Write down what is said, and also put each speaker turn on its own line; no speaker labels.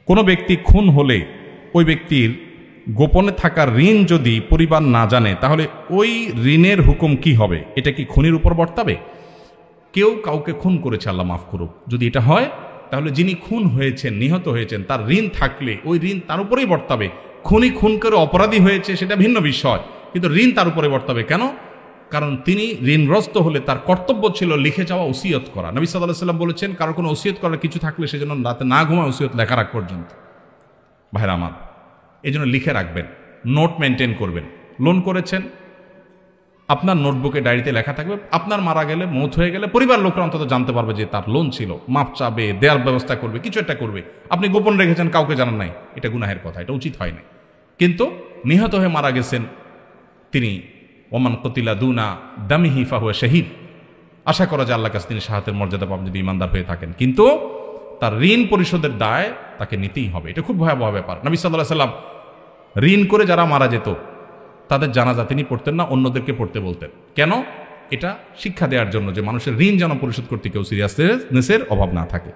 কোনো ব্যক্তি খুন হলে ওই ব্যক্তির গোপনে থাকা ঋণ যদি পরিবার না জানে তাহলে ওই ঋণের হুকুম কি হবে? এটা কি খুনির উপর বর্তাবে? কেউ কাউকে খুন করেছে, আল্লাহ মাফ করুক, যদি এটা হয় তাহলে যিনি খুন হয়েছেন, নিহত হয়েছেন, তার ঋণ থাকলে ওই ঋণ তার উপরেই বর্তাবে। খুনি খুন করে অপরাধী হয়েছে সেটা ভিন্ন বিষয়, কিন্তু ঋণ তার উপরে বর্তাবে। কেন? কারণ তিনি ঋণগ্রস্ত হলে তার কর্তব্য ছিল লিখে যাওয়া ওসিয়ত করা। নবী সাল্লাল্লাহু আলাইহি ওয়াসাল্লাম বলেছেন, কারো কোনো ওসিয়ত করার কিছু থাকলে সেজন্য রাতে না ঘুমায় ওসিয়ত লেখার আগ পর্যন্ত। ভাইরা আমার, এই জন্য লিখে রাখবেন, নোট মেনটেন করবেন। লোন করেছেন, আপনার নোটবুকে ডায়েরিতে লেখা থাকবে। আপনার মারা গেলে, মৌত হয়ে গেলে পরিবার লোকরা অন্তত জানতে পারবে যে তার লোন ছিল, মাপ চাবে, দেওয়ার ব্যবস্থা করবে, কিছু একটা করবে। আপনি গোপন রেখেছেন, কাউকে জানান নাই, এটা গুনাহের কথা, এটা উচিত হয় না। কিন্তু নিহত হয়ে মারা গেছেন তিনি, ওমান কতিলা দুনা দামিহি ফাহুয়া শহীদ, আশা করা যায় আল্লাহর কাছে তিনি শাহাদাতের মর্যাদা পাবেন যদি ইমানদার হয়ে থাকেন। কিন্তু তার ঋণ পরিশোধের দায় তাকে নিতেই হবে। এটা খুব ভয়াবহ ব্যাপার। নবী সাল্লাল্লাহু আলাইহি ওয়াসাল্লাম ঋণ করে যারা মারা যেত তাদের জানাজা তিনি পড়তেন না, অন্যদেরকে পড়তে বলতেন। কেন? এটা শিক্ষা দেওয়ার জন্য যে মানুষের ঋণ যেন পরিশোধ করতে কেউ সিরিয়াসনেসের অভাব না থাকে।